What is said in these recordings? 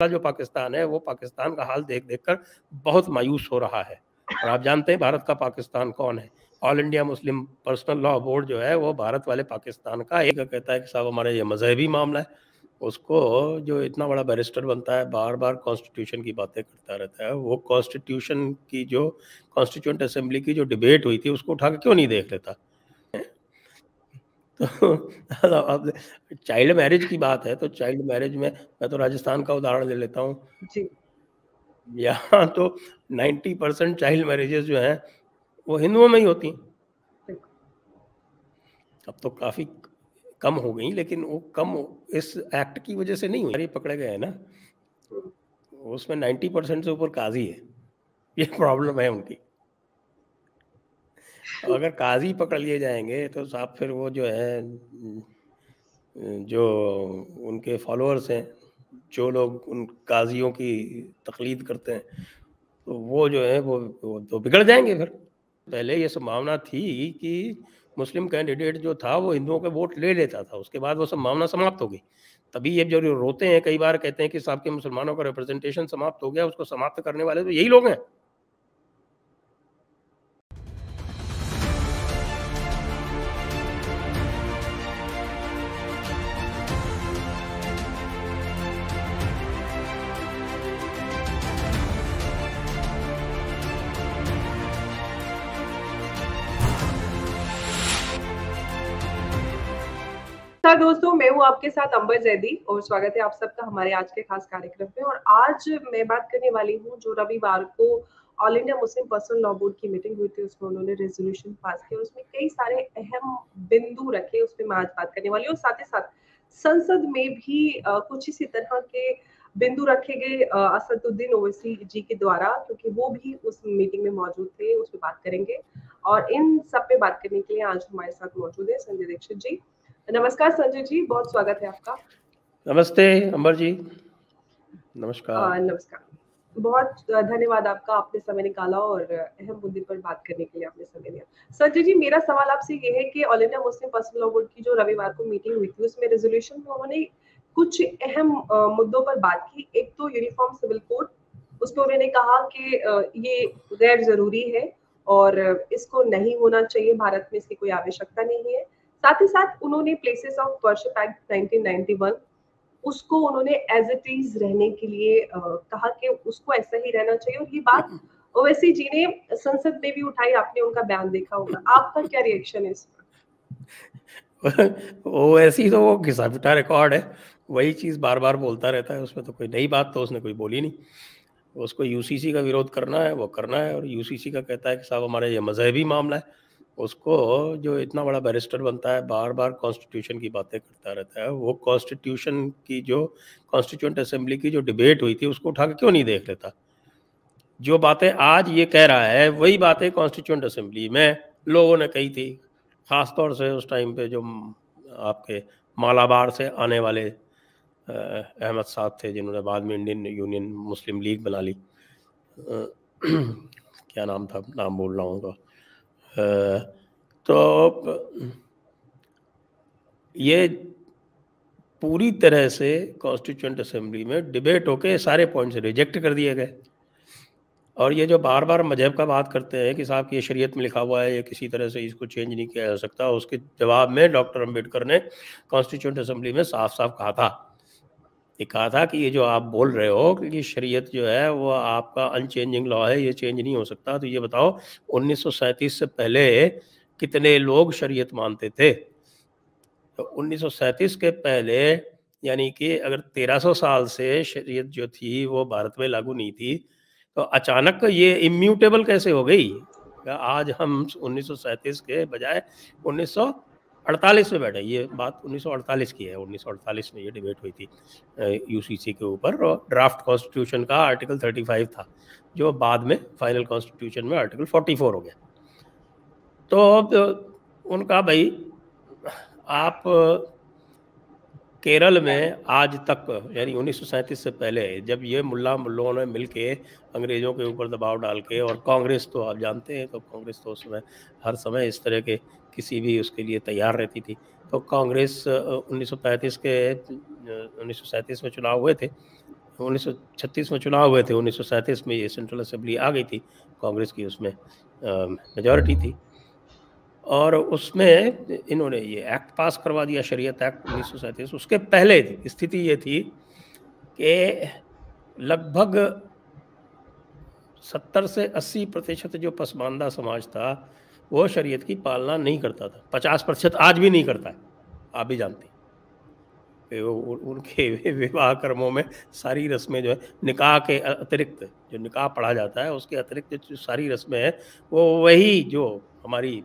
जो पाकिस्तान है वो पाकिस्तान का हाल देख देख कर बहुत मायूस हो रहा है। और आप जानते हैं भारत का पाकिस्तान कौन है। All India Muslim personal law board जो है वो भारत वाले पाकिस्तान का एक कहता है कि साहब हमारा ये मजहबी मामला है। उसको जो इतना बड़ा बैरिस्टर बनता है, बार बार कॉन्स्टिट्यूशन की बातें करता रहता है, वो कॉन्स्टिट्यूशन की जो कॉन्स्टिट्यूएंट असेंबली की जो डिबेट हुई थी उसको उठा के क्यों नहीं देख लेता। तो अब चाइल्ड मैरिज की बात है तो चाइल्ड मैरिज में मैं तो राजस्थान का उदाहरण ले लेता हूँ। जी। यहाँ तो 90% चाइल्ड मैरिजेस जो हैं वो हिंदुओं में ही होती हैं। अब तो काफ़ी कम हो गई, लेकिन वो कम इस एक्ट की वजह से नहीं हुई, पकड़े गए हैं ना, उसमें 90% से ऊपर काजी है। ये प्रॉब्लम है उनकी। अगर काजी पकड़ लिए जाएंगे तो साहब फिर वो जो है जो उनके फॉलोअर्स हैं, जो लोग उन काजियों की तकलीद करते हैं, तो वो जो है वो तो बिगड़ जाएंगे। फिर पहले ये संभावना थी कि मुस्लिम कैंडिडेट जो था वो हिंदुओं के वोट ले लेता था, उसके बाद वो संभावना समाप्त हो गई। तभी ये जो रोते हैं कई बार, कहते हैं कि साहब के मुसलमानों का रिप्रेजेंटेशन समाप्त हो गया, उसको समाप्त करने वाले तो यही लोग हैं। दोस्तों, मैं हूँ आपके साथ अंबर जैदी और स्वागत है आप सबका हमारे आज के खास कार्यक्रम में। और आज मैं बात करने वाली हूँ जो रविवार को all India Muslim personal law board की मीटिंग हुई थी, उसमें उन्होंने रेजोल्यूशन पास किया, उसमें कई सारे अहम बिंदु रखे, उसमें मैं आज बात करने वाली हूँ। साथ ही साथ संसद में भी कुछ इसी तरह के बिंदु रखे गए असदुद्दीन ओवैसी जी के द्वारा, क्योंकि वो भी उस मीटिंग में मौजूद थे, उसमें बात करेंगे। और इन सब पे बात करने के लिए आज हमारे साथ मौजूद है संजय दीक्षित जी। नमस्कार संजय जी, बहुत स्वागत है आपका। नमस्ते अंबर जी। नमस्कार। नमस्कार। बहुत धन्यवाद आपका, आपने समय निकाला और अहम मुद्दे पर बात करने के लिए आपने समय दिया। संजय जी, मेरा सवाल आपसे ये है कि all India Muslim personal law board की जो रविवार को मीटिंग हुई थी, उसमें रेजोल्यूशन में उन्होंने कुछ अहम मुद्दों पर बात की। एक तो यूनिफॉर्म सिविल कोड, उसमें उन्होंने कहा कि ये गैर जरूरी है और इसको नहीं होना चाहिए, भारत में इसकी कोई आवश्यकता नहीं है। साथ ही साथ उन्होंने प्लेसेस ऑफ वर्शिप एक्ट 1991 उसको उन्होंने एज इट इज रहने के लिए कहा कि उसको ऐसा ही रहना चाहिए। और ये बात ओवैसी जी ने संसद में भी उठाई, आपने उनका बयान देखा होगा। आपका क्या रिएक्शन है इस पर? ओवैसी तो वो घिसा पिटा रिकॉर्ड है, वही चीज़ बार बार बोलता रहता है, उसमें तो कोई नई बात तो उसने कोई बोली नहीं। उसको यूसीसी का विरोध करना है वो करना है, और यूसीसी का कहता है कि साहब हमारा ये मजहबी मामला है। उसको जो इतना बड़ा बैरिस्टर बनता है, बार बार कॉन्स्टिट्यूशन की बातें करता रहता है, वो कॉन्स्टिट्यूशन की जो कॉन्स्टिट्यूएंट असेंबली की जो डिबेट हुई थी उसको उठा के क्यों नहीं देख लेता। जो बातें आज ये कह रहा है वही बातें कॉन्स्टिट्यूएंट असेंबली में लोगों ने कही थी, खासतौर से उस टाइम पे जो आपके मालाबार से आने वाले अहमद साहब थे, जिन्होंने बाद में इंडियन यूनियन मुस्लिम लीग बना ली। क्या नाम था, नाम बोल रहा हूँ तो ये पूरी तरह से कॉन्स्टिट्यूएंट असेंबली में डिबेट होके सारे पॉइंट्स रिजेक्ट कर दिए गए। और ये जो बार बार मजहब का बात करते हैं कि साहब ये शरीयत में लिखा हुआ है, ये किसी तरह से इसको चेंज नहीं किया जा सकता, उसके जवाब में डॉक्टर अंबेडकर ने कॉन्स्टिट्यूएंट असेंबली में साफ साफ कहा था, ये कहा था कि ये जो आप बोल रहे हो कि शरीयत जो है वो आपका अनचेंजिंग लॉ है, ये चेंज नहीं हो सकता, तो ये बताओ 1937 से पहले कितने लोग शरीयत मानते थे। तो 1937 के पहले, यानी कि अगर 1300 साल से शरीयत जो थी वो भारत में लागू नहीं थी, तो अचानक ये इम्यूटेबल कैसे हो गई। आज हम 1937 के बजाय 1948 में बैठे। ये बात 1948 की है, 1948 में ये डिबेट हुई थी यूसीसी के ऊपर, और ड्राफ्ट कॉन्स्टिट्यूशन का आर्टिकल 35 था, जो बाद में फाइनल कॉन्स्टिट्यूशन में आर्टिकल 44 हो गया। तो उनका भाई आप केरल में आज तक, यानी 1937 से पहले, जब ये मुल्लों ने मिलके अंग्रेज़ों के ऊपर दबाव डाल के, और कांग्रेस तो आप जानते हैं, तो कांग्रेस तो उस समय हर समय इस तरह के किसी भी उसके लिए तैयार रहती थी। तो कांग्रेस 1937 में चुनाव हुए थे, 1936 में चुनाव हुए थे, 1937 में ये सेंट्रल असेंबली आ गई थी, कांग्रेस की उसमें मेजॉरिटी थी, और उसमें इन्होंने ये एक्ट पास करवा दिया, शरीयत एक्ट 1937। उसके पहले स्थिति ये थी कि लगभग 70 से 80% जो पसमानदा समाज था वो शरीयत की पालना नहीं करता था। 50% आज भी नहीं करता है, आप भी जानते हैं। उनके विवाह कर्मों में सारी रस्में जो है निकाह के अतिरिक्त, जो निकाह पढ़ा जाता है उसके अतिरिक्त जो सारी रस्में हैं वो वही जो हमारी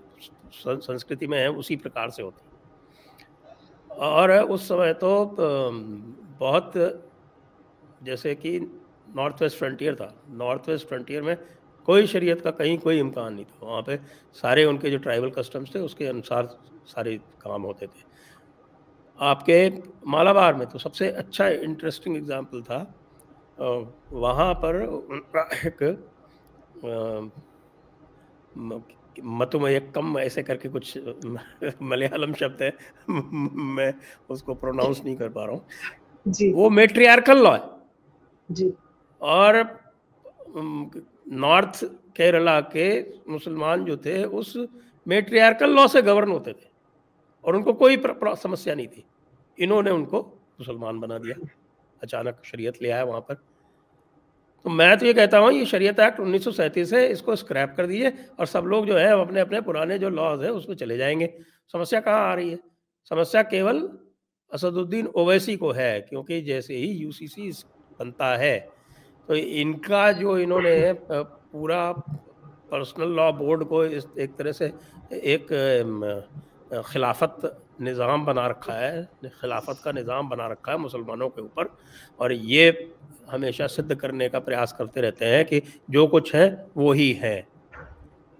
संस्कृति में है उसी प्रकार से होती है। और उस समय तो बहुत, जैसे कि नॉर्थ वेस्ट फ्रंटियर था, नॉर्थ वेस्ट फ्रंटियर में कोई शरीयत का कहीं कोई इम्कान नहीं था। वहाँ पे सारे उनके जो ट्राइबल कस्टम्स थे उसके अनुसार सारे काम होते थे। आपके मालाबार में तो सबसे अच्छा इंटरेस्टिंग एग्जाम्पल था, वहाँ पर उनका एक मतुमयक्कम ऐसे करके कुछ मलयालम शब्द है, मैं उसको प्रोनाउंस नहीं कर पा रहा हूँ। जी वो मैट्रियार्कल लॉ है, जी और नॉर्थ केरला के मुसलमान जो थे उस मैट्रियार्कल लॉ से गवर्न होते थे और उनको कोई समस्या नहीं थी। इन्होंने उनको मुसलमान बना दिया, अचानक शरीयत ले आया वहाँ पर। तो मैं तो ये कहता हूँ ये शरीयत एक्ट 1937 है, इसको स्क्रैप कर दीजिए और सब लोग जो है अपने अपने पुराने जो लॉज है उसमें चले जाएंगे। समस्या कहाँ आ रही है? समस्या केवल असदुद्दीन ओवैसी को है, क्योंकि जैसे ही यूसीसी बनता है तो इनका जो इन्होंने पूरा पर्सनल लॉ बोर्ड को इस एक तरह से एक खिलाफत निज़ाम बना रखा है, खिलाफत का निज़ाम बना रखा है मुसलमानों के ऊपर, और ये हमेशा सिद्ध करने का प्रयास करते रहते हैं कि जो कुछ है वो ही है।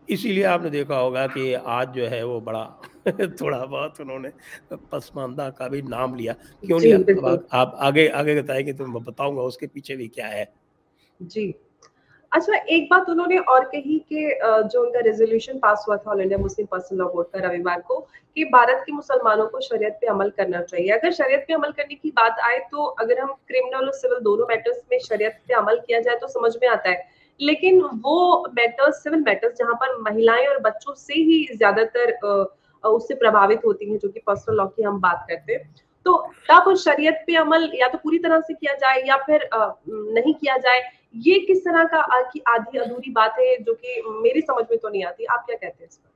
इसीलिए आपने देखा होगा कि आज जो है वो बड़ा थोड़ा बहुत उन्होंने पसमानदा का भी नाम लिया। क्यों जी लिया? अब बिल्कुल आप आगे आगे बताएंगे तो मैं बताऊंगा उसके पीछे भी क्या है। जी। अच्छा, एक बात उन्होंने और कही कि जो उनका रेजोल्यूशन पास हुआ था all India Muslim personal law board का रविवार को, कि भारत के मुसलमानों को शरीयत पे अमल करना चाहिए। अगर शरीयत पे अमल करने की बात आए तो अगर हम क्रिमिनल और सिविल दोनों मैटर्स में शरीयत पे अमल किया जाए तो समझ में आता है, लेकिन वो मैटर्स, सिविल मैटर्स जहाँ पर महिलाएं और बच्चों से ही ज्यादातर उससे प्रभावित होती हैं, जो कि पर्सनल लॉ की हम बात करते हैं, तो तब शरीयत पे अमल या तो पूरी तरह से किया जाए या फिर नहीं किया जाए, ये किस तरह का की आधी अधूरी बात है जो कि मेरी समझ में तो नहीं आती। आप क्या कहते हैं इस पर?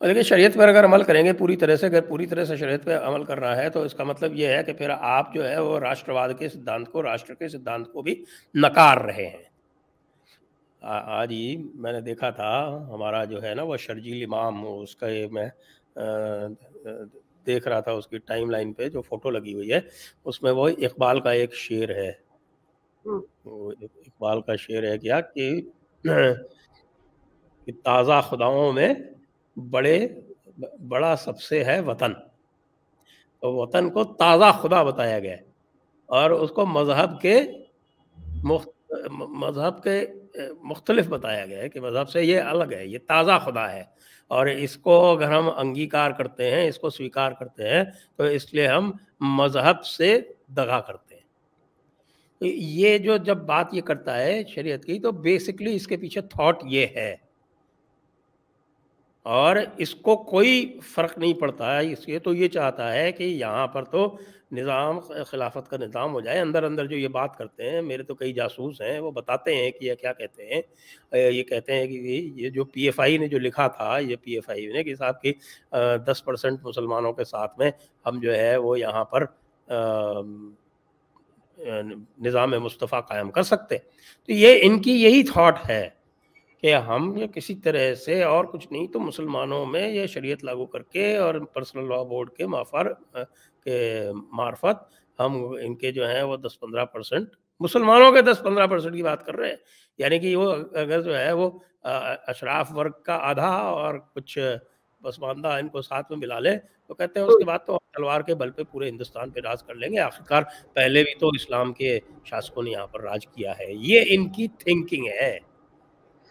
और देखिए, शरीयत पर अगर अमल करेंगे पूरी तरह से, अगर पूरी तरह से शरीयत पे अमल कर रहा है तो इसका मतलब ये है कि फिर आप जो है वो राष्ट्रवाद के सिद्धांत को, राष्ट्र के सिद्धांत को भी नकार रहे हैं। आज ही मैंने देखा था, हमारा जो है ना वो शर्जील इमाम, उसका ये मैं देख रहा था, उसकी टाइमलाइन पे जो फोटो लगी हुई है उसमें वो इकबाल का एक शेर है। वो इकबाल का शेर है क्या कि ताज़ा खुदाओं में बड़े बड़ा सबसे है वतन। तो वतन को ताज़ा खुदा बताया गया है और उसको मजहब के मुख्तलिफ बताया गया है कि मजहब से ये अलग है, ये ताज़ा खुदा है, और इसको अगर हम अंगीकार करते हैं, इसको स्वीकार करते हैं, तो इसलिए हम मजहब से दगा करते हैं। तो ये जो जब बात ये करता है शरीयत की, तो बेसिकली इसके पीछे थॉट ये है, और इसको कोई फ़र्क नहीं पड़ता है। इसलिए तो ये चाहता है कि यहाँ पर तो निज़ाम, खिलाफत का निज़ाम हो जाए। अंदर अंदर जो ये बात करते हैं, मेरे तो कई जासूस हैं, वो बताते हैं कि ये क्या कहते हैं। ये कहते हैं कि ये जो पीएफआई ने जो लिखा था, ये पीएफआई ने कि साहब कि 10% मुसलमानों के साथ में हम जो है वो यहाँ पर निज़ाम मुस्तफ़ा कायम कर सकते। तो ये इनकी यही थॉट है कि हम ये किसी तरह से, और कुछ नहीं तो मुसलमानों में ये शरीयत लागू करके और पर्सनल लॉ बोर्ड के के मार्फत हम इनके जो हैं वो 10-15%, मुसलमानों के 10-15% की बात कर रहे हैं। यानी कि वो अगर जो है वो अशराफ वर्ग का आधा और कुछ पसमानदा इनको साथ में मिला लें, तो कहते हैं उसके बाद तो तलवार के बल पे पूरे हिंदुस्तान पे राज कर लेंगे। आखिरकार पहले भी तो इस्लाम के शासकों ने यहाँ पर राज किया है। ये इनकी थिंकिंग है।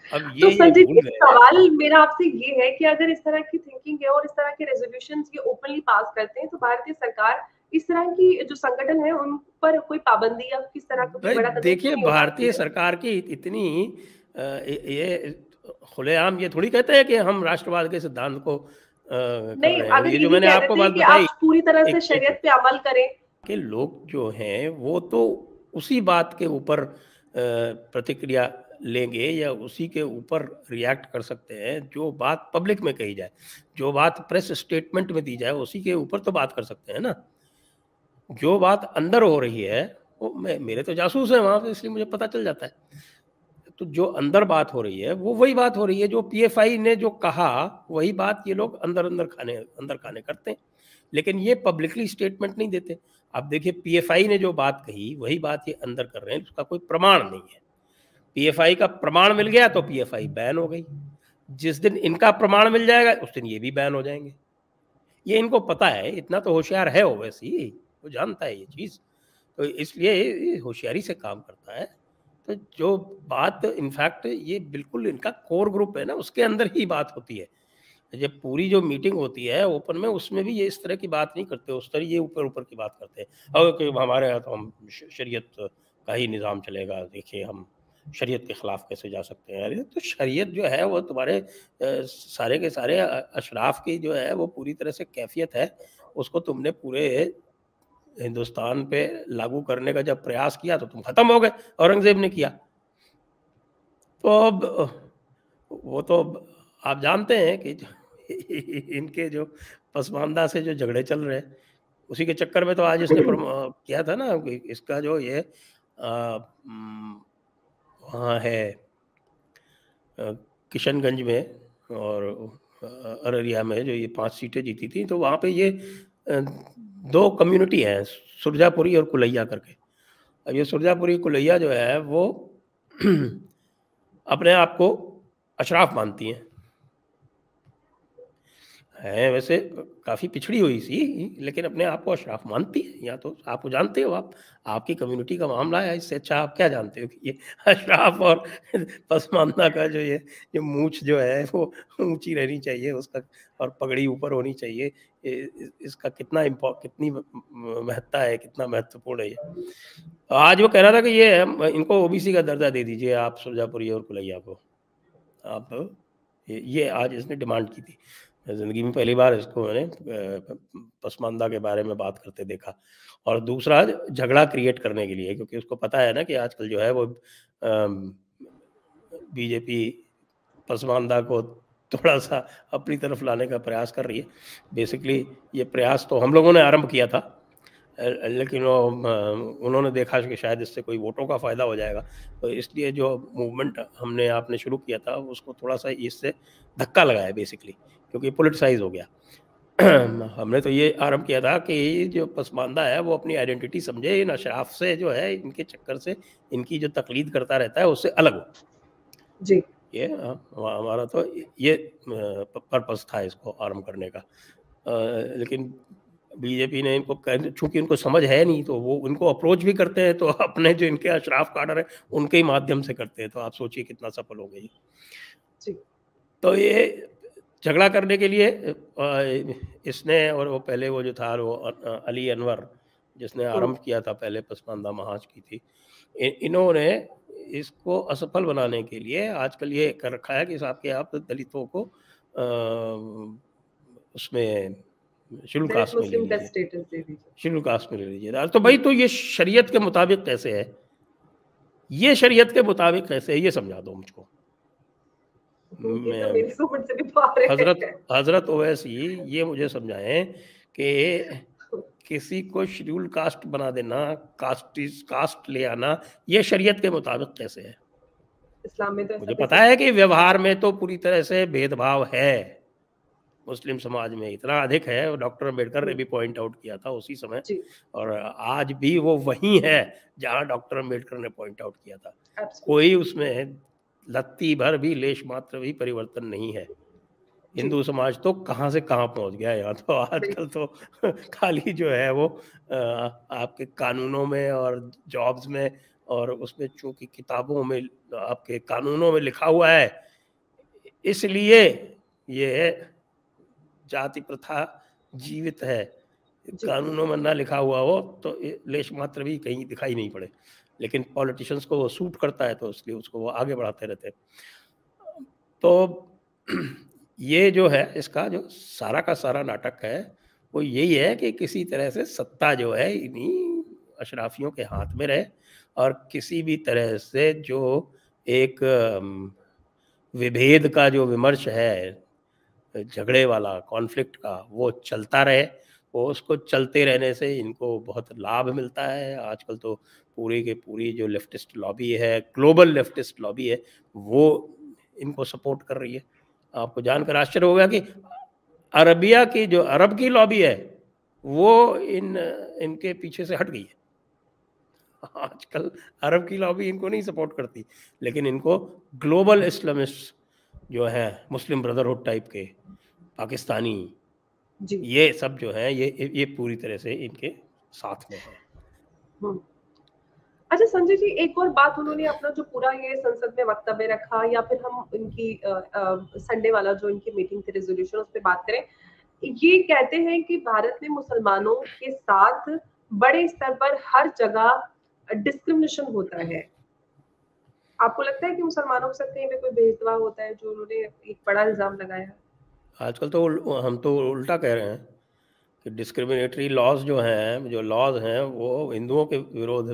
अब तो ये संजय भूल जी, गए हैं। सवाल मेरा आपसे ये है कि अगर इस तरह की थिंकिंग है और इस तरह के रेजोल्यूशंस ये ओपनली पास करते हैं तो भारतीय सरकार इस तरह की जो संगठन है उन पर कोई पाबंदी या किस तरह का कोई बड़ा कदम देखिए, क्यों नहीं उठाती भारतीय है? सरकार की इतनी ये खुलेआम ये थोड़ी कहते हैं कि हम राष्ट्रवाद के सिद्धांत को कर नहीं, रहे हैं। अगर ये जो यही मैंने कह आपको देते बात हैं कि बताई, आप पूरी तरह से एक शरीयत पे अमल करें। के लोग जो हैं वो तो उसी बात के ऊपर प्रतिक्रिया लेंगे या उसी के ऊपर रिएक्ट कर सकते हैं जो बात पब्लिक में कही जाए, जो बात प्रेस स्टेटमेंट में दी जाए उसी के ऊपर तो बात कर सकते हैं ना। जो बात अंदर हो रही है वो मेरे तो जासूस हैं वहाँ पे, इसलिए मुझे पता चल जाता है। तो जो अंदर बात हो रही है वो वही बात हो रही है, जो पीएफआई ने जो कहा वही बात ये लोग अंदर खाने करते हैं, लेकिन ये पब्लिकली स्टेटमेंट नहीं देते। अब देखिए, पीएफआई ने जो बात कही वही बात ये अंदर कर रहे हैं, उसका कोई प्रमाण नहीं है। पीएफआई का प्रमाण मिल गया तो पीएफआई बैन हो गई, जिस दिन इनका प्रमाण मिल जाएगा उस दिन ये भी बैन हो जाएंगे। ये इनको पता है, इतना तो होशियार है ओवैसी, वो जानता है ये चीज़, तो इसलिए ये होशियारी से काम करता है। तो जो बात इनफैक्ट ये बिल्कुल इनका कोर ग्रुप है ना, उसके अंदर ही बात होती है। जब पूरी जो मीटिंग होती है ओपन में, उसमें भी ये इस तरह की बात नहीं करते, उस तरह ये ऊपर-ऊपर की बात करते हैं। और कि हमारे यहाँ तो हम शरीयत का ही निज़ाम चलेगा, देखिए हम शरीयत के खिलाफ कैसे जा सकते हैं। अरे तो शरीयत जो है वो तुम्हारे सारे के सारे अशराफ की जो है वो पूरी तरह से कैफ़ियत है, उसको तुमने पूरे हिंदुस्तान पे लागू करने का जब प्रयास किया तो तुम खत्म हो गए, औरंगज़ेब ने किया। तो अब वो तो आप जानते हैं कि इनके जो पसमानदा से जो झगड़े चल रहे हैं, उसी के चक्कर में तो आज इसने किया था ना कि इसका जो ये वहाँ है किशनगंज में और अररिया में जो ये 5 सीटें जीती थी, तो वहाँ पे ये 2 कम्युनिटी हैं, सुरजापुरी और कुलैया करके। अब ये सुरजापुरी कुलैया जो है वो अपने आप को अशराफ मानती हैं वैसे काफ़ी पिछड़ी हुई सी, लेकिन अपने आप को अशराफ मानती है। या तो आप जानते हो, आप आपकी कम्युनिटी का मामला है, इससे अच्छा आप क्या जानते हो कि ये अशराफ और पसमानदा का जो ये मूंछ जो है वो ऊंची रहनी चाहिए उसका, और पगड़ी ऊपर होनी चाहिए। इसका कितनी महत्ता है, कितना महत्वपूर्ण है ये। आज वो कह रहा था कि ये इनको ओबीसी का दर्जा दे दीजिए आप सुरजापुरी और कुलैया को। आप ये आज इसने डिमांड की थी। ज़िंदगी में पहली बार इसको मैंने पसमानदा के बारे में बात करते देखा। और दूसरा झगड़ा क्रिएट करने के लिए, क्योंकि उसको पता है ना कि आजकल जो है वो बीजेपी पसमानदा को थोड़ा-सा अपनी तरफ लाने का प्रयास कर रही है। बेसिकली ये प्रयास तो हम लोगों ने आरंभ किया था, लेकिन वो उन्होंने देखा कि शायद इससे कोई वोटों का फ़ायदा हो जाएगा, तो इसलिए जो मूवमेंट आपने शुरू किया था उसको थोड़ा-सा इससे धक्का लगा है बेसिकली, क्योंकि पॉलिटिसाइज़ हो गया। हमने तो ये आरंभ किया था कि जो पसमानदा है वो अपनी आइडेंटिटी समझे, इन अशराफ से जो है, इनके चक्कर से, इनकी जो तकलीद करता रहता है उससे अलग हो। जी। ये हमारा तो ये पर्पस था इसको आरंभ करने का। लेकिन बीजेपी ने इनको चूँकि उनको समझ है नहीं, तो वो उनको अप्रोच भी करते हैं तो अपने जो इनके अशराफ काडर है उनके ही माध्यम से करते हैं, तो आप सोचिए कितना सफल होंगे ये। जी। तो ये झगड़ा करने के लिए इसने, और वो पहले वो जो था वो अली अनवर जिसने आरंभ किया था पहले पसमानदा महाज की थी, इन्होंने इसको असफल बनाने के लिए आजकल ये कर रखा है कि साहब के आप दलितों को उसमें शेड्यूल दलित कास्ट में ले मुस्लिम का लीजिए, स्टेटस दे दीजिए। शेड्यूल कास्ट में ले लीजिए। तो भाई, तो ये शरीयत के मुताबिक कैसे है, ये शरीयत के मुताबिक कैसे है, ये समझा दो मुझको। ये तो मैं मेरी समझ से भी बाहर है। हजरत ओवैसी ये मुझे समझाएं कि किसी को शेड्यूल कास्ट बना देना, कास्ट ले आना, ये शरीयत के मुताबिक कैसे है। इस्लाम में तो ऐसा मुझे कैसे पता है कि व्यवहार में तो पूरी तरह से भेदभाव है, मुस्लिम समाज में इतना अधिक है, और डॉक्टर अम्बेडकर ने भी पॉइंट आउट किया था उसी समय, जी। और आज भी वो वही है जहां डॉक्टर अम्बेडकर ने पॉइंट आउट किया था। Absolutely. कोई उसमें लत्ती भर भी, लेश मात्र भी परिवर्तन नहीं है। हिंदू समाज तो कहाँ से कहाँ पहुंच गया है। यहाँ तो आजकल तो खाली जो है वो आपके कानूनों में और जॉब्स में, और उसमें चूंकि किताबों में, आपके कानूनों में लिखा हुआ है, इसलिए ये जाति प्रथा जीवित है। कानूनों में ना लिखा हुआ हो तो लेश मात्र भी कहीं दिखाई नहीं पड़े, लेकिन पॉलिटिशियंस को वो सूट करता है तो इसलिए उसको वो आगे बढ़ाते रहते हैं। तो ये जो है इसका जो सारा का सारा नाटक है वो यही है कि किसी तरह से सत्ता जो है इन्हीं अशराफियों के हाथ में रहे और किसी भी तरह से जो एक विभेद का जो विमर्श है, झगड़े वाला, कॉन्फ्लिक्ट का, वो चलता रहे। वो उसको चलते रहने से इनको बहुत लाभ मिलता है। आजकल तो पूरी की पूरी जो लेफ्टिस्ट लॉबी है, ग्लोबल लेफ्टिस्ट लॉबी है, वो इनको सपोर्ट कर रही है। आपको जानकर आश्चर्य होगा कि अरबिया की जो अरब की लॉबी है, वो इनके पीछे से हट गई है। आजकल अरब की लॉबी इनको नहीं सपोर्ट करती, लेकिन इनको ग्लोबल इस्लामिस्ट जो है, मुस्लिम ब्रदरहुड टाइप के, पाकिस्तानी, ये सब जो है ये पूरी तरह से इनके साथ में है। अच्छा संजय जी, एक और बात, उन्होंने अपना जो पूरा ये संसद में वक्तव्य रखा, या फिर हम इनकी संडे वाला जो इनकी मीटिंग थी रेजोल्यूशन, उस पर बात करें, ये कहते हैं कि भारत में मुसलमानों के साथ बड़े स्तर पर हर जगह डिस्क्रिमिनेशन होता है। आपको लगता है कि मुसलमानों के साथ कहीं पे कोई भेदभाव होता है, जो उन्होंने एक बड़ा इल्जाम लगाया है? आजकल तो हम तो उल्टा कह रहे हैं कि डिस्क्रिमिनेटरी लॉज जो हैं, जो लॉज हैं, वो हिंदुओं के विरोध,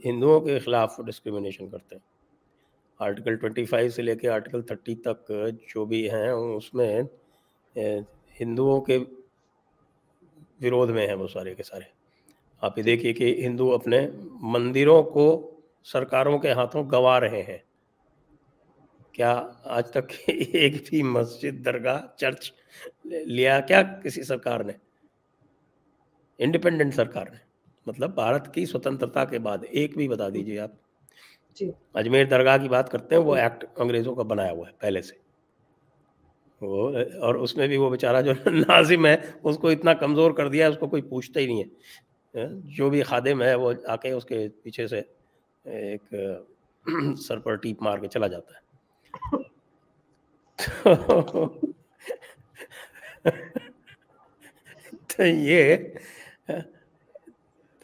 हिंदुओं के खिलाफ डिस्क्रिमिनेशन करते हैं। आर्टिकल 25 से लेके आर्टिकल 30 तक जो भी हैं उसमें हिंदुओं के विरोध में है वो सारे के सारे। आप ये देखिए कि हिंदू अपने मंदिरों को सरकारों के हाथों गंवा रहे हैं। क्या आज तक एक भी मस्जिद, दरगाह, चर्च लिया क्या किसी सरकार ने? इंडिपेंडेंट सरकार ने, मतलब भारत की स्वतंत्रता के बाद एक भी बता दीजिए आप। अजमेर दरगाह की बात करते हैं, वो एक्ट अंग्रेजों का बनाया हुआ है पहले से वो, और उसमें भी वो बेचारा जो नाजिम है उसको इतना कमज़ोर कर दिया है, उसको कोई पूछता ही नहीं है। जो भी खादिम है वो आके उसके पीछे से एक सर पर टीप मार के चला जाता है। तो ये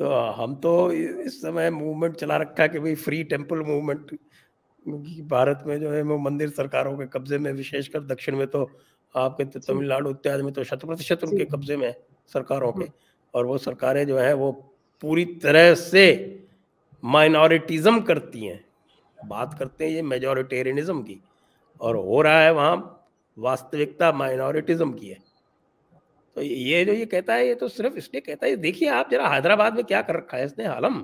तो हम तो इस समय मूवमेंट चला रखा है कि भाई फ्री टेम्पल मूवमेंट, क्योंकि भारत में जो है वो मंदिर सरकारों के कब्जे में, विशेषकर दक्षिण में तो आपके तमिलनाडु इत्यादि में तो 100% उनके कब्जे में है सरकारों के। और वो सरकारें जो है वो पूरी तरह से माइनॉरिटिज्म करती हैं। बात करते हैं ये मेजॉरिटेरियनिज्म की, और हो रहा है वहाँ वास्तविकता माइनॉरिटिज्म की है। तो ये जो ये कहता है, ये तो सिर्फ इसलिए कहता है। देखिए आप जरा हैदराबाद में क्या कर रखा है इसने आलम।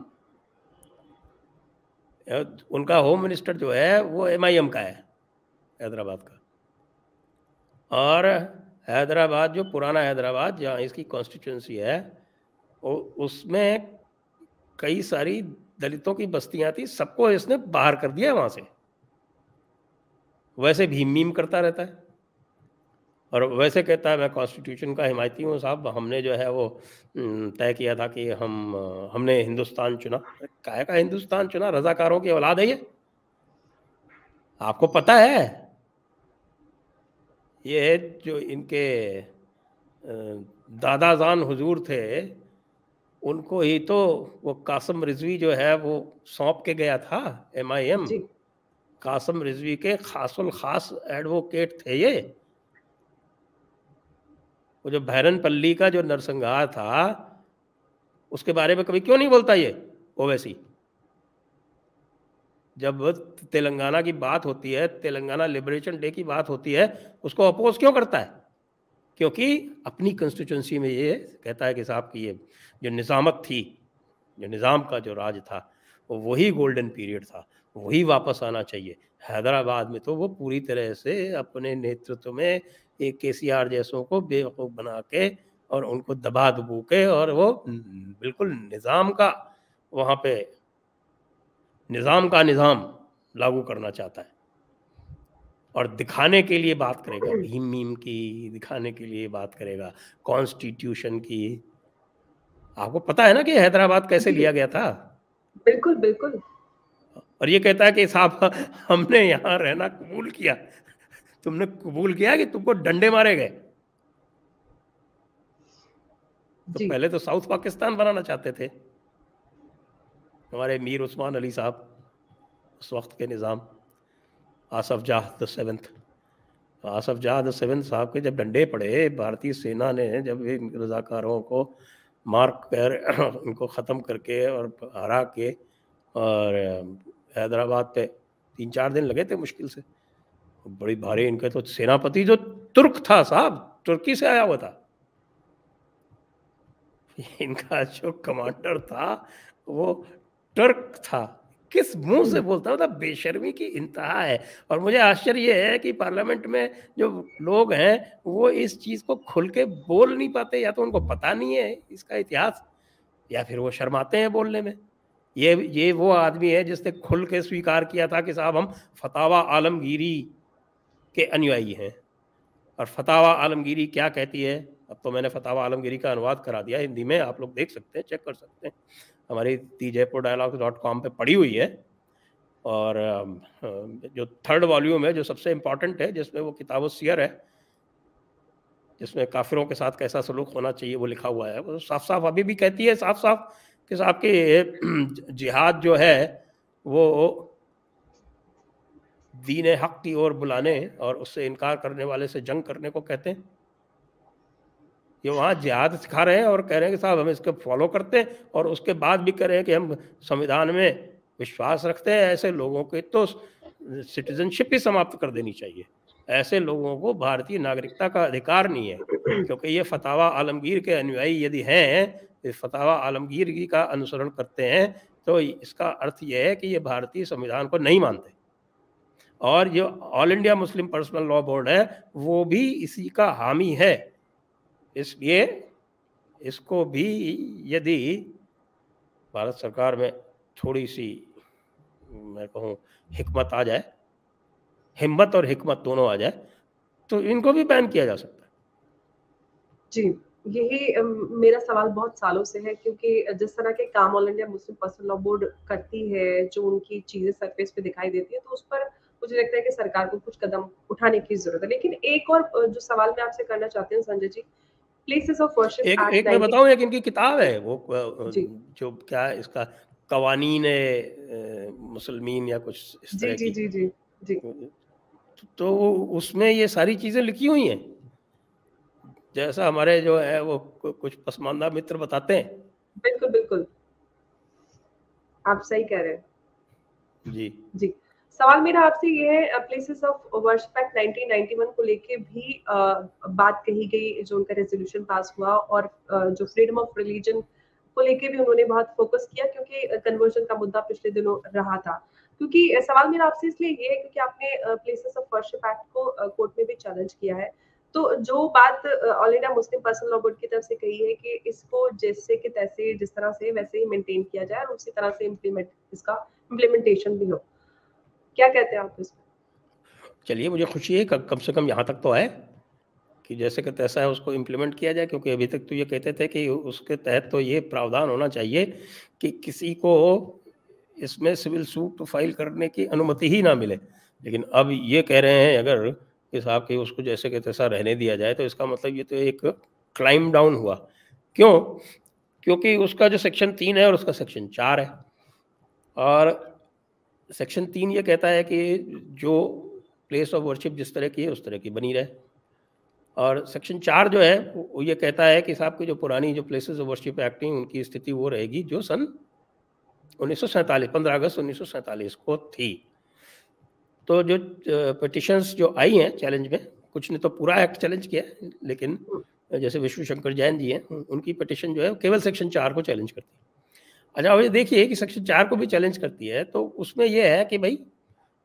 उनका होम मिनिस्टर जो है वो MIM का है, हैदराबाद का। और हैदराबाद जो पुराना हैदराबाद जहाँ इसकी कॉन्स्टिट्यूंसी है, उसमें कई सारी दलितों की बस्तियां थी, सबको इसने बाहर कर दिया वहां से। वैसे भीम मीम करता रहता है और वैसे कहता है मैं कॉन्स्टिट्यूशन का हिमायती हूँ साहब, हमने जो है वो तय किया था कि हमने हिंदुस्तान चुना। काहे का हिंदुस्तान चुना? रजाकारों की औलाद है ये, आपको पता है? ये जो इनके दादा जान हुजूर थे, उनको ही तो वो कासम रिजवी जो है वो सौंप के गया था MIM। कासम रिजवी के खासुल खास एडवोकेट थे ये। वो जो भैरनपल्ली का जो नरसंहार था, उसके बारे में कभी क्यों नहीं बोलता ये ओवैसी? जब तेलंगाना की बात होती है, तेलंगाना लिबरेशन डे की बात होती है, उसको अपोज क्यों करता है? क्योंकि अपनी कंस्टिट्यूंसी में ये कहता है कि साहब की ये जो निज़ामत थी, जो निज़ाम का जो राज था, वो वही गोल्डन पीरियड था, वही वापस आना चाहिए। हैदराबाद में तो वो पूरी तरह से अपने नेतृत्व में एक KCR जैसों को बेवकूफ़ बना के और उनको दबा दबू के, और वो बिल्कुल निज़ाम का वहाँ पे निज़ाम लागू करना चाहता है और दिखाने के लिए बात करेगा भीम मीम की, दिखाने के लिए बात करेगा कॉन्स्टिट्यूशन की। आपको पता है ना कि हैदराबाद कैसे लिया गया था? बिल्कुल बिल्कुल। और ये कहता है कि साहब हमने यहाँ रहना कबूल किया। तुमने कबूल किया कि तुमको डंडे मारे गए? तो पहले तो साउथ पाकिस्तान बनाना चाहते थे हमारे मीर उस्मान अली साहब, उस वक्त के निज़ाम, Asaf Jah the seventh. Asaf Jah the seventh साहब के जब डंडे पड़े, भारतीय सेना ने जब इन रज़ाकारों को मार कर उनको ख़त्म करके और हरा के, और हैदराबाद पे 3-4 दिन लगे थे मुश्किल से। बड़ी भारी इनके तो सेनापति जो तुर्क था साहब, तुर्की से आया हुआ था। इनका जो कमांडर था वो तुर्क था। किस मुंह से बोलता था, बेशर्मी की इंतहा है। और मुझे आश्चर्य है कि पार्लियामेंट में जो लोग हैं वो इस चीज को खुल के बोल नहीं पाते, या तो उनको पता नहीं है इसका इतिहास, या फिर वो शर्माते हैं बोलने में। ये वो आदमी है जिसने खुल के स्वीकार किया था कि साहब हम फतावा आलमगीरी के अनुयायी हैं। और फतावा आलमगीरी क्या कहती है, अब तो मैंने फतावा आलमगीरी का अनुवाद करा दिया हिंदी में, आप लोग देख सकते हैं, चेक कर सकते हैं, हमारी thejaipurdialogues.com पे पड़ी हुई है। और जो 3rd वॉल्यूम है, जो सबसे इम्पॉर्टेंट है, जिसमें वो किताब सियर है, जिसमें काफिरों के साथ कैसा सलूक होना चाहिए वो लिखा हुआ है, वो साफ साफ अभी भी कहती है साफ साफ कि साहब के जिहाद जो है वो दीन हक की ओर बुलाने और उससे इनकार करने वाले से जंग करने को कहते हैं। ये वहाँ जिहाद सिखा रहे हैं और कह रहे हैं कि साहब हम इसको फॉलो करते हैं, और उसके बाद भी कह रहे हैं कि हम संविधान में विश्वास रखते हैं। ऐसे लोगों के तो सिटीजनशिप ही समाप्त कर देनी चाहिए। ऐसे लोगों को भारतीय नागरिकता का अधिकार नहीं है, क्योंकि ये फतावा आलमगीर के अनुयायी यदि हैं, इस फतावा आलमगीर का अनुसरण करते हैं, तो इसका अर्थ यह है कि ये भारतीय संविधान को नहीं मानते। और जो all India Muslim personal law board है वो भी इसी का हामी है। इसलिए इसको भी यदि भारत सरकार में थोड़ी सी, मैं कहूँ, हिकमत आ जाए, हिम्मत और हिकमत दोनों आ जाए, तो इनको भी बैन किया जा सकता है। जी, यही मेरा सवाल बहुत सालों से है, क्योंकि जिस तरह के काम all India Muslim personal law board करती है, जो उनकी चीज़ें सरफेस पे दिखाई देती है, तो उस पर मुझे लगता है कि सरकार को कुछ कदम उठाने की ज़रूरत है। लेकिन एक और जो सवाल मैं आपसे करना चाहती हूँ Sanjay ji, places of worship act एक मैं बताऊं, एक इनकी किताब है वो जी। जो क्या है इसका, कवानीन मुसलमीन या कुछ इस जी, तरह जी, की, जी, जी, जी। तो उसमें ये सारी चीजें लिखी हुई हैं, जैसा हमारे जो है वो कुछ पसमानदा मित्र बताते हैं। बिल्कुल, बिल्कुल। आप सही कह रहे हैं। जी जी। सवाल मेरा आपसे ये है, प्लेसेस ऑफ वर्शिप एक्ट 1991 को लेके भी बात कही गई, जो उनका रेज़ोल्यूशन पास हुआ, और जो फ्रीडम ऑफ रिलीजन को लेके भी उन्होंने बहुत फोकस किया, क्योंकि कन्वर्जन का मुद्दा पिछले दिनों रहा था। क्योंकि सवाल मेरा आपसे इसलिए ये है क्योंकि आपने प्लेसेस ऑफ वर्शिप एक्ट को कोर्ट में भी चैलेंज किया है। तो जो बात all India Muslim personal law board की तरफ से कही है कि इसको जैसे के तैसे, जिस तरह से वैसे ही मेंटेन किया जाए और उसी तरह से इसका इम्प्लीमेंटेशन भी हो। क्या कहते हैं आप इस पे? चलिए, मुझे खुशी है कम से कम यहाँ तक तो है कि जैसे कि तैसा है उसको इम्प्लीमेंट किया जाए, क्योंकि अभी तक तो ये कहते थे कि उसके तहत तो ये प्रावधान होना चाहिए कि किसी को इसमें सिविल सूट फाइल करने की अनुमति ही ना मिले। लेकिन अब ये कह रहे हैं अगर कि साहब कि उसको जैसे कि तैसा रहने दिया जाए, तो इसका मतलब ये तो एक क्लाइम डाउन हुआ। क्यों? क्योंकि उसका जो सेक्शन 3 है और उसका सेक्शन 4 है, और सेक्शन 3 ये कहता है कि जो प्लेस ऑफ वर्शिप जिस तरह की है उस तरह की बनी रहे, और सेक्शन 4 जो है वो ये कहता है कि साहब की जो पुरानी जो प्लेसेस ऑफ वर्शिप एक्ट हैं उनकी स्थिति वो रहेगी जो सन 1947 15 अगस्त 1947 को थी। तो जो पिटिशंस जो आई हैं चैलेंज में, कुछ ने तो पूरा एक्ट चैलेंज किया है, लेकिन जैसे विष्णु शंकर जैन जी हैं, उनकी पिटिशन जो है केवल सेक्शन 4 को चैलेंज करती है। अच्छा, अब ये देखिए कि सेक्शन 4 को भी चैलेंज करती है, तो उसमें ये है कि भाई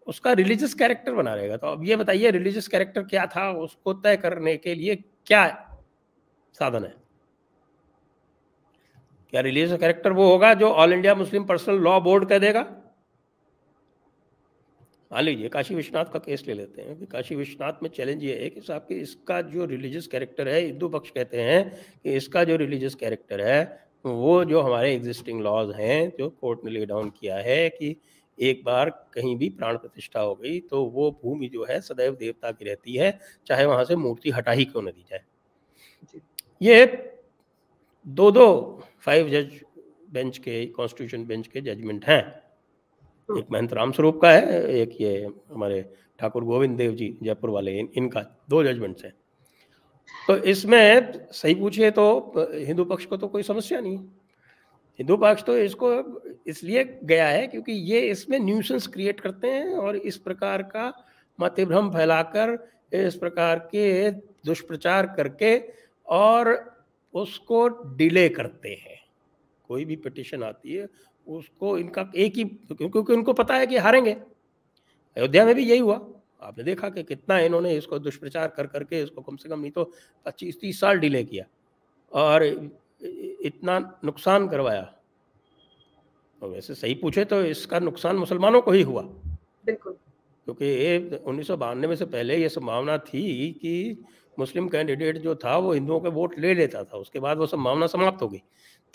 उसका रिलीजियस कैरेक्टर बना रहेगा। तो अब ये बताइए रिलीजियस कैरेक्टर क्या था, उसको तय करने के लिए क्या साधन है? क्या रिलीजियस कैरेक्टर वो होगा जो all India Muslim personal law board कह देगा? मान लीजिए काशी विश्वनाथ का केस ले लेते हैं कि काशी विश्वनाथ में चैलेंज ये है कि साहब कि इसका जो रिलीजियस कैरेक्टर है, हिंदू पक्ष कहते हैं कि इसका जो रिलीजियस कैरेक्टर है वो जो हमारे एग्जिस्टिंग लॉज हैं, जो कोर्ट ने ले डाउन किया है कि एक बार कहीं भी प्राण प्रतिष्ठा हो गई तो वो भूमि जो है सदैव देवता की रहती है, चाहे वहां से मूर्ति हटा ही क्यों न दी जाए। ये दो 5 जज बेंच के, कॉन्स्टिट्यूशन बेंच के जजमेंट हैं। एक महंत राम स्वरूप का है, एक ये हमारे ठाकुर गोविंद देव जी जयपुर वाले, इनका 2 जजमेंट्स हैं। तो इसमें सही पूछिए तो हिंदू पक्ष को तो कोई समस्या नहीं है। हिंदू पक्ष तो इसको इसलिए गया है क्योंकि ये इसमें न्यूसेंस क्रिएट करते हैं और इस प्रकार का मतभ्रम फैलाकर, इस प्रकार के दुष्प्रचार करके और उसको डिले करते हैं। कोई भी पिटिशन आती है उसको इनका एक ही, क्योंकि उनको पता है कि हारेंगे। अयोध्या में भी यही हुआ, आपने देखा कि कितना इन्होंने इसको दुष्प्रचार कर करके इसको कम से कम नहीं तो 25-30 साल डिले किया और इतना नुकसान करवाया। और वैसे सही पूछे तो इसका नुकसान मुसलमानों को ही हुआ, बिल्कुल, क्योंकि ये 1992 में से पहले ये संभावना थी कि मुस्लिम कैंडिडेट जो था वो हिंदुओं के वोट ले लेता था, उसके बाद वो संभावना समाप्त हो गई।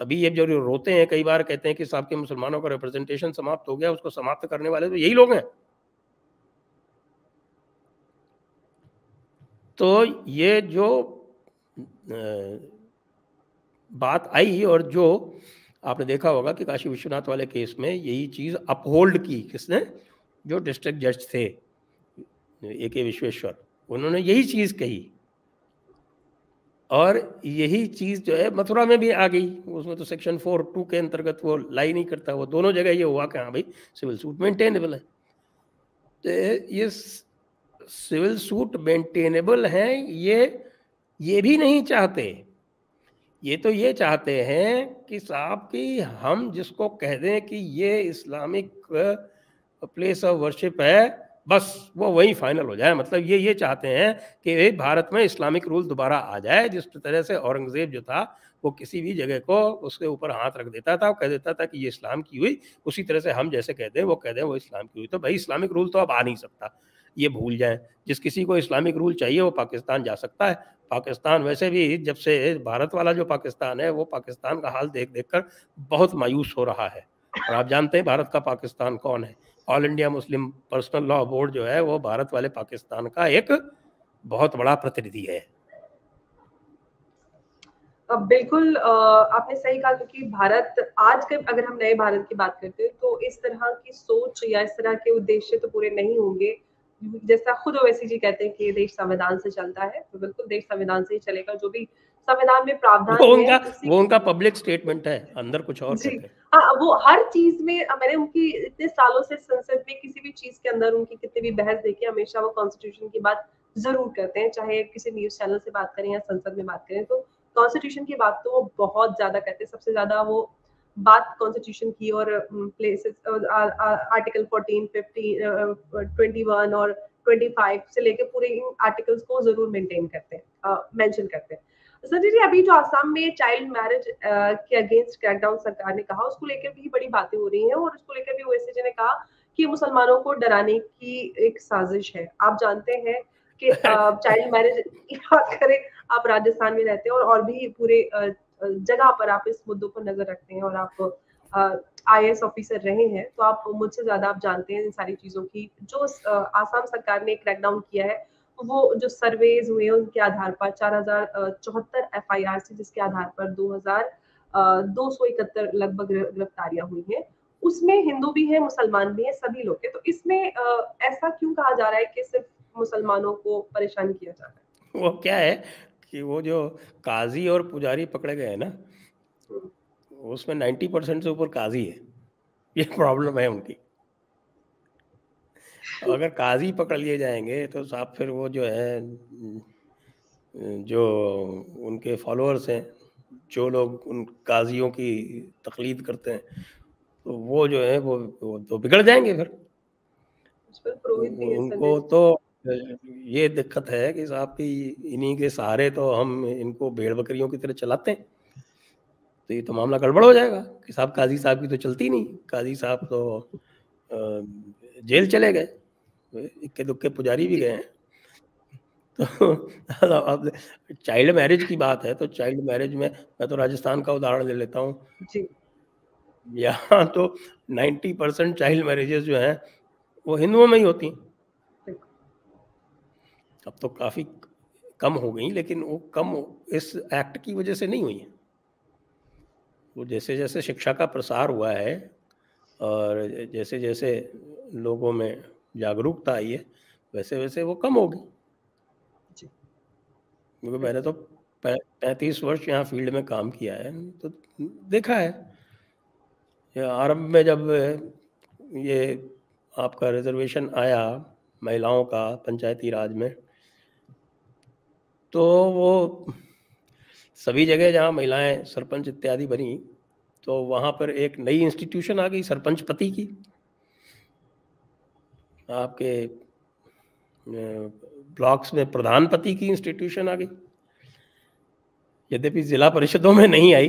तभी ये जो रोते हैं कई बार, कहते हैं कि साहब के मुसलमानों का रिप्रेजेंटेशन समाप्त हो गया, उसको समाप्त करने वाले तो यही लोग हैं। तो ये जो बात आई और जो आपने देखा होगा कि काशी विश्वनाथ वाले केस में यही चीज अपहोल्ड की किसने, जो डिस्ट्रिक्ट जज थे A.K. विश्वेश्वर, उन्होंने यही चीज कही और यही चीज जो है मथुरा में भी आ गई। उसमें तो सेक्शन 4(2) के अंतर्गत वो लाई नहीं करता, वो दोनों जगह ये हुआ कि हाँ भाई सिविल सूट मेंटेनेबल है। तो ये सिविल सूट मेंटेनेबल है, ये भी नहीं चाहते। ये तो ये चाहते हैं कि साहब कि हम जिसको कह दें कि ये इस्लामिक प्लेस ऑफ वर्शिप है, बस वो वही फाइनल हो जाए। मतलब ये चाहते हैं कि भारत में इस्लामिक रूल दोबारा आ जाए, जिस तरह से औरंगजेब जो था वो किसी भी जगह को उसके ऊपर हाथ रख देता था, कह देता था कि ये इस्लाम की हुई, उसी तरह से हम जैसे कहते हैं वो कह दें वो इस्लाम की हुई। तो भाई इस्लामिक रूल तो अब आ नहीं सकता, ये भूल जाएं। जिस किसी को इस्लामिक रूल चाहिए वो पाकिस्तान जा सकता है। पाकिस्तान वैसे भी जब से भारत वाला जो पाकिस्तान है वो पाकिस्तान का हाल देख देख कर बहुत मायूस हो रहा है। और आप जानते हैं भारत का पाकिस्तान कौन है? All India Muslim personal law board जो है वो भारत वाले पाकिस्तान का एक बहुत बड़ा प्रतिनिधि है। बिल्कुल, आपने सही कहा, क्योंकि भारत आज के, अगर हम नए भारत की बात करते हैं तो इस तरह की सोच या इस तरह के उद्देश्य तो पूरे नहीं होंगे। जैसा खुद ओवैसी जी कहते हैं कि ये देश संविधान से चलता है, तो बिल्कुल देश संविधान से ही चलेगा। जो भी संविधान में वो प्रावधान है उनका उसी, वो उनका पब्लिक स्टेटमेंट है, अंदर कुछ और जी कहते हैं। हाँ, वो हर चीज में, मैंने उनकी इतने सालों से संसद में किसी भी चीज के अंदर उनकी कितनी भी बहस देखी, हमेशा वो कॉन्स्टिट्यूशन की बात जरूर करते हैं, चाहे किसी न्यूज चैनल से बात करें या संसद में बात करें। तो कॉन्स्टिट्यूशन की बात तो वो बहुत ज्यादा करते हैं, सबसे ज्यादा वो बात कॉन्स्टिट्यूशन की और प्लेसेस, आर्टिकल 14, 15, 21 और 25 से लेके पूरे इन आर्टिकल्स को जरूर मेंटेन करते हैं, मेंशन करते हैं। संजय जी, अभी जो आसाम में चाइल्ड मैरिज के अगेंस्ट क्रैकडाउन सरकार ने कहा, उसको लेकर भी बड़ी बात हो रही हैं और उसको लेकर भी ओवैसी जी ने कहा कि मुसलमानों को डराने की एक साजिश है। आप जानते हैं कि चाइल्ड मैरिज की बात करें, आप राजस्थान में रहते हैं और भी पूरे जगह पर आप इस मुद्दों पर नजर रखते हैं और आप IAS ऑफिसर रहे हैं, तो आप मुझसे ज्यादा आप जानते हैं इन सारी चीजों की। जो आसाम सरकार ने क्रैकडाउन किया है, वो जो सर्वेज हुए हैं उनके आधार पर 4074 FIR से, जिसके आधार पर 2271 लगभग गिरफ्तारियां हुई हैं। उसमें हिंदू भी है, मुसलमान भी है, सभी लोग हैं। तो इसमें ऐसा क्यों कहा जा रहा है कि सिर्फ मुसलमानों को परेशान किया जा रहा है? वो क्या है कि वो जो काजी और पुजारी पकड़े गए हैं ना, उसमें 90% से ऊपर काजी है। ये प्रॉब्लम है उनकी। अगर काजी पकड़ लिए जाएंगे तो साहब फिर वो जो है, जो उनके फॉलोअर्स हैं, जो लोग उन काजियों की तकलीद करते हैं, तो वो जो है वो तो बिगड़ जाएंगे फिर। उस पर पुरोहित भी है संजय उनको जी। तो ये दिक्कत है कि साहब की इन्हीं के सहारे तो हम इनको भेड़ बकरियों की तरह चलाते हैं। तो ये तो मामला गड़बड़ हो जाएगा कि साहब काजी साहब की तो चलती नहीं, काजी साहब तो जेल चले गए, इक्के दुक्के पुजारी भी जी, गए हैं। तो अब चाइल्ड मैरिज की बात है तो चाइल्ड मैरिज में मैं तो राजस्थान का उदाहरण ले लेता हूँ। जी, यहाँ तो 90% चाइल्ड मैरिजेस जो हैं वो हिंदुओं में ही होती हैं। बिल्कुल। अब तो काफ़ी कम हो गई, लेकिन वो कम इस एक्ट की वजह से नहीं हुई है। तो जैसे जैसे शिक्षा का प्रसार हुआ है और जैसे जैसे लोगों में जागरूकता आई है, वैसे वैसे वो कम होगी। जी, क्योंकि मैंने तो 35 वर्ष यहाँ फील्ड में काम किया है, तो देखा है। आरंभ में जब ये आपका रिजर्वेशन आया महिलाओं का पंचायती राज में, तो वो सभी जगह जहाँ महिलाएं सरपंच इत्यादि बनी, तो वहाँ पर एक नई इंस्टीट्यूशन आ गई सरपंच पति की। आपके ब्लॉक्स में प्रधान पति की इंस्टीट्यूशन आ गई, यद्यपि जिला परिषदों में नहीं आई।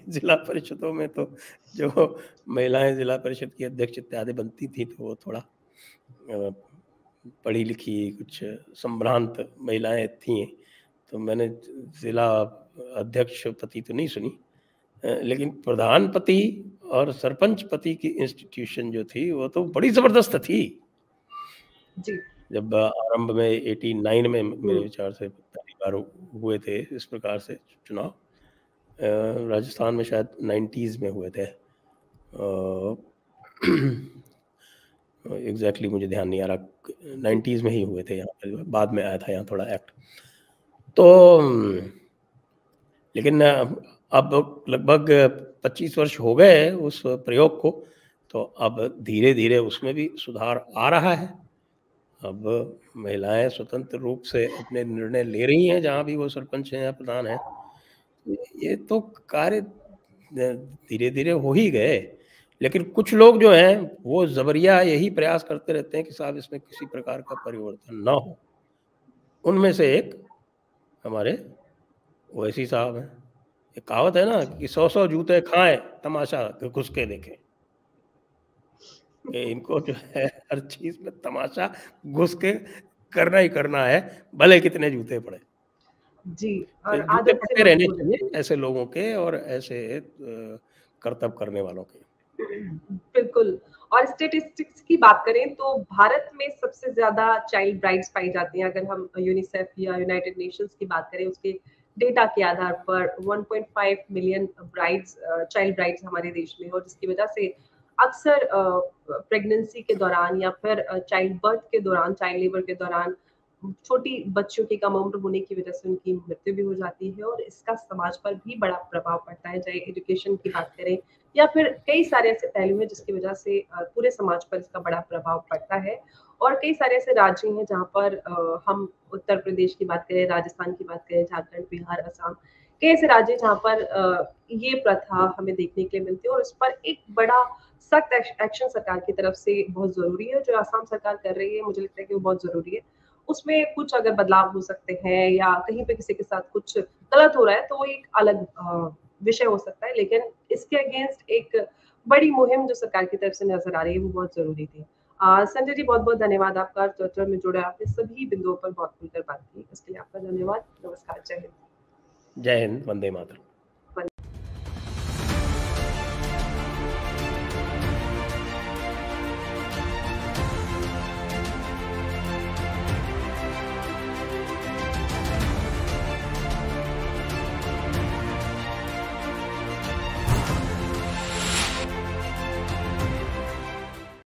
जिला परिषदों में तो जो महिलाएं जिला परिषद की अध्यक्ष इत्यादि बनती थी, तो वो थोड़ा पढ़ी लिखी कुछ संभ्रांत महिलाएं थीं, तो मैंने जिला अध्यक्ष पति तो नहीं सुनी। लेकिन प्रधान पति और सरपंच पति की इंस्टीट्यूशन जो थी वो तो बड़ी जबरदस्त थी। जी, जब आरंभ में 89 में मेरे विचार से पहली बार हुए थे इस प्रकार से चुनाव, राजस्थान में शायद 90s में हुए थे। एग्जैक्टली मुझे ध्यान नहीं आ रहा, 90s में ही हुए थे, यहाँ पर बाद में आया था यहाँ थोड़ा एक्ट। तो लेकिन अब लगभग 25 वर्ष हो गए उस प्रयोग को, तो अब धीरे धीरे उसमें भी सुधार आ रहा है। अब महिलाएं स्वतंत्र रूप से अपने निर्णय ले रही हैं, जहाँ भी वो सरपंच हैं या प्रधान हैं। ये तो कार्य धीरे धीरे हो ही गए, लेकिन कुछ लोग जो हैं वो जबरिया यही प्रयास करते रहते हैं कि साहब इसमें किसी प्रकार का परिवर्तन ना हो। उनमें से एक हमारे ओवैसी साहब हैं। एक कहावत है ना कि 100 जूते खाएं तमाशा घुस के देखें। कि इनको जो है हर चीज में तमाशा घुस के करना ही करना है, भले कितने जूते पड़े। जी, तो और जूते आदत से पड़ते रहने मजबूर है। चाहिए ऐसे लोगों के और ऐसे करतब करने वालों के। बिल्कुल। और स्टैटिस्टिक्स की बात करें तो भारत में सबसे ज़्यादा चाइल्ड ब्राइड्स पाई जाती हैं। अगर हम यूनिसेफ या यूनाइटेड नेशंस की बात करें, उसके डेटा के आधार पर 1.5 मिलियन ब्राइड्स चाइल्ड ब्राइड्स हमारे देश में, और जिसकी वजह से अक्सर प्रेगनेंसी के दौरान या फिर चाइल्ड बर्थ के दौरान, चाइल्ड लेबर के दौरान छोटी बच्चों की कम उम्र होने की वजह से उनकी मृत्यु भी हो जाती है, और इसका समाज पर भी बड़ा प्रभाव पड़ता है। चाहे एजुकेशन की बात करें या फिर कई सारे ऐसे पहलू हैं जिसकी वजह से पूरे समाज पर इसका बड़ा प्रभाव पड़ता है। और कई सारे ऐसे राज्य हैं जहाँ पर हम उत्तर प्रदेश की बात करें, राजस्थान की बात करें, झारखंड, बिहार, असम, कई ऐसे राज्य जहाँ पर ये प्रथा हमें देखने के लिए मिलती है, और इस पर एक बड़ा सख्त एक्शन सरकार की तरफ से बहुत ज़रूरी है। जो असम सरकार कर रही है, मुझे लगता है कि वो बहुत ज़रूरी है। उसमें कुछ अगर बदलाव हो सकते हैं या कहीं पे किसी के साथ कुछ गलत हो रहा है, तो वो एक अलग विषय हो सकता है, लेकिन इसके अगेंस्ट एक बड़ी मुहिम जो सरकार की तरफ से नज़र आ रही है, वो बहुत ज़रूरी थी। संजय जी, बहुत-बहुत धन्यवाद आपका, चर्चा में जुड़े, आपने सभी बिंदुओं पर बहुत खुलकर बात की। इसके लिए आपका धन्यवाद। नमस्कार, जय हिंद। जय हिंद, वंदे मातरम।